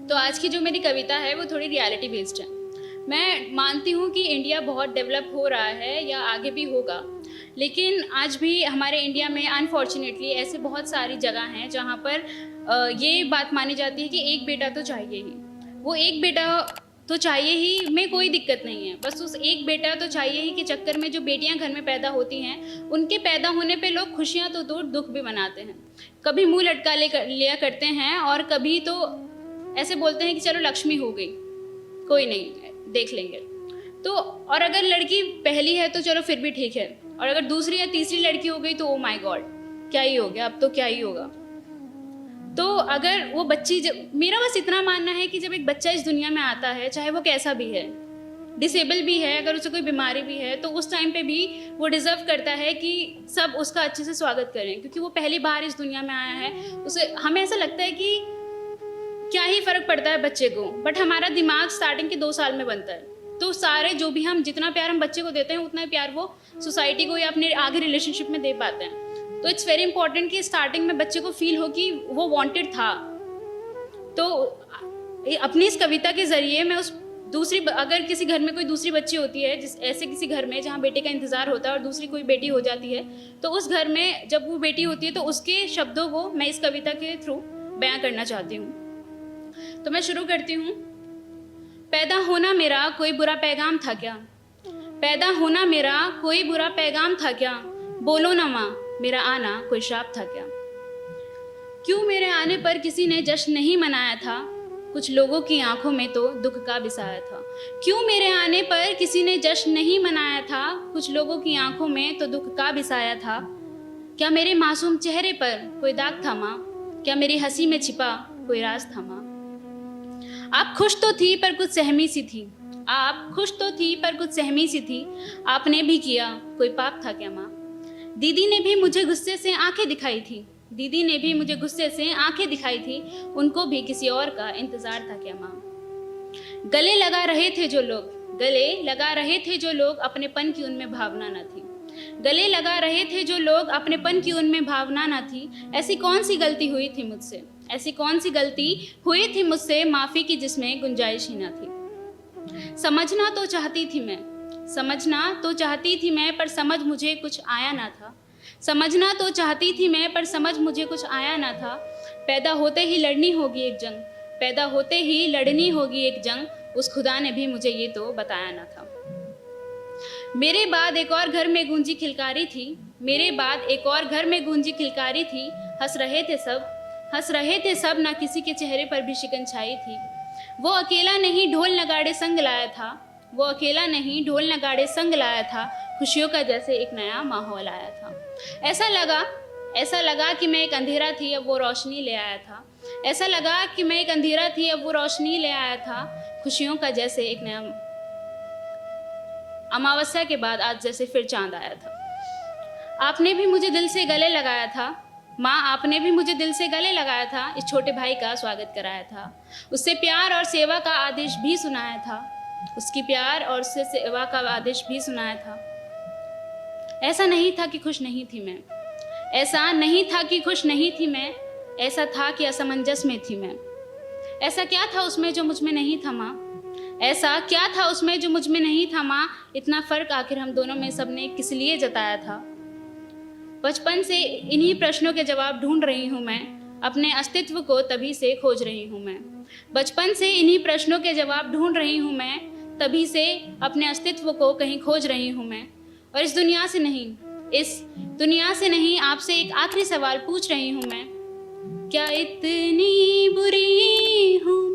तो आज की जो मेरी कविता है वो थोड़ी रियलिटी बेस्ड है। मैं मानती हूँ कि इंडिया बहुत डेवलप हो रहा है या आगे भी होगा, लेकिन आज भी हमारे इंडिया में अनफॉर्चुनेटली ऐसे बहुत सारी जगह हैं जहाँ पर ये बात मानी जाती है कि एक बेटा तो चाहिए ही। वो एक बेटा तो चाहिए ही में कोई दिक्कत नहीं है, बस उस एक बेटा तो चाहिए ही के चक्कर में जो बेटियां घर में पैदा होती हैं उनके पैदा होने पे लोग खुशियां तो दूर दुख भी मनाते हैं। कभी मुंह लटका लिया करते हैं और कभी तो ऐसे बोलते हैं कि चलो लक्ष्मी हो गई, कोई नहीं देख लेंगे। तो और अगर लड़की पहली है तो चलो फिर भी ठीक है, और अगर दूसरी या तीसरी लड़की हो गई तो ओ माय गॉड क्या ही हो गया, अब तो क्या ही होगा। तो अगर वो बच्ची मेरा बस इतना मानना है कि जब एक बच्चा इस दुनिया में आता है, चाहे वो कैसा भी है, डिसेबल भी है, अगर उसे कोई बीमारी भी है, तो उस टाइम पे भी वो डिज़र्व करता है कि सब उसका अच्छे से स्वागत करें, क्योंकि वो पहली बार इस दुनिया में आया है। उसे हमें ऐसा लगता है कि क्या ही फ़र्क पड़ता है बच्चे को, बट हमारा दिमाग स्टार्टिंग के 2 साल में बनता है। तो सारे जो भी हम जितना प्यार हम बच्चे को देते हैं उतना ही प्यार वो सोसाइटी को या अपने आगे रिलेशनशिप में दे पाते हैं। तो इट्स वेरी इंपॉर्टेंट कि स्टार्टिंग में बच्चे को फील हो कि वो वांटेड था। तो अपनी इस कविता के ज़रिए मैं उस दूसरी, अगर किसी घर में कोई दूसरी बच्ची होती है, जिस ऐसे किसी घर में जहाँ बेटे का इंतज़ार होता है और दूसरी कोई बेटी हो जाती है, तो उस घर में जब वो बेटी होती है तो उसके शब्दों को मैं इस कविता के थ्रू बयां करना चाहती हूँ। तो मैं शुरू करती हूँ। पैदा होना मेरा कोई बुरा पैगाम था क्या? पैदा होना मेरा कोई बुरा पैगाम था क्या? बोलो ना माँ, मेरा आना कोई श्राप था क्या? क्यों मेरे आने पर किसी ने जश्न नहीं मनाया था? कुछ लोगों की आंखों में तो दुख का बिसाया था। क्यों मेरे आने पर किसी ने जश्न नहीं मनाया था? कुछ लोगों की आंखों में तो दुख का बिसाया था। क्या मेरे मासूम चेहरे पर कोई दाग था माँ? क्या मेरी हंसी में छिपा कोई राज था माँ? आप खुश तो थी पर कुछ सहमी सी थी। आप खुश तो थी पर कुछ सहमी सी थी। आपने भी किया कोई पाप था क्या माँ? दीदी ने भी मुझे गुस्से से आंखें दिखाई थी। दीदी ने भी मुझे गुस्से से आंखें दिखाई थी। उनको भी किसी और का इंतजार था क्या माँ? गले लगा रहे थे जो लोग, गले लगा रहे थे जो लोग, अपनेपन की उनमें भावना न थी। गले लगा रहे थे जो लोग, अपनेपन की उनमें भावना न थी। ऐसी कौन सी गलती हुई थी मुझसे? ऐसी कौन सी गलती हुई थी मुझसे माफ़ी की जिसमें गुंजाइश ही न थी। समझना तो चाहती थी मैं, समझना तो चाहती थी मैं, पर समझ मुझे कुछ आया ना था। समझना तो चाहती थी मैं, पर समझ मुझे कुछ आया ना था। पैदा होते ही लड़नी होगी एक जंग, पैदा होते ही लड़नी होगी एक जंग, उस खुदा ने भी मुझे ये तो बताया ना था। मेरे बाद एक और घर में गूंजी खिलकारी थी। मेरे बाद एक और घर में गूंजी खिलकारी थी। हंस रहे थे सब, हंस रहे थे सब, ना किसी के चेहरे पर भी शिकन छाई थी। वो अकेला नहीं ढोल नगाड़े संग लाया था। वो अकेला नहीं ढोल नगाड़े संग लाया था। खुशियों का जैसे एक नया माहौल आया था। ऐसा लगा कि मैं एक अंधेरा थी, अब वो रोशनी ले आया था। ऐसा लगा कि मैं एक अंधेरा थी, अब वो रोशनी ले आया था। खुशियों का जैसे एक नया, अमावस्या के बाद आज जैसे फिर चांद आया था। आपने भी मुझे दिल से गले लगाया था माँ, आपने भी मुझे दिल से गले लगाया था। इस छोटे भाई का स्वागत कराया था। उससे प्यार और सेवा का आदेश भी सुनाया था। उसकी प्यार और उससे सेवा का आदेश भी सुनाया था। ऐसा नहीं था कि खुश नहीं थी मैं, ऐसा नहीं था कि खुश नहीं थी मैं, ऐसा था कि असमंजस में थी मैं। ऐसा क्या था उसमें जो मुझ में नहीं था माँ? ऐसा क्या था उसमें जो मुझ में नहीं था माँ? इतना फर्क आखिर हम दोनों में सबने किस लिए जताया था? बचपन से इन्हीं प्रश्नों के जवाब ढूंढ रही हूँ मैं, अपने अस्तित्व को तभी से खोज रही हूँ मैं। बचपन से इन्हीं प्रश्नों के जवाब ढूंढ रही हूँ मैं, तभी से अपने अस्तित्व को कहीं खोज रही हूँ मैं। और इस दुनिया से नहीं आपसे एक आखिरी सवाल पूछ रही हूँ मैं, क्या इतनी बुरी हूँ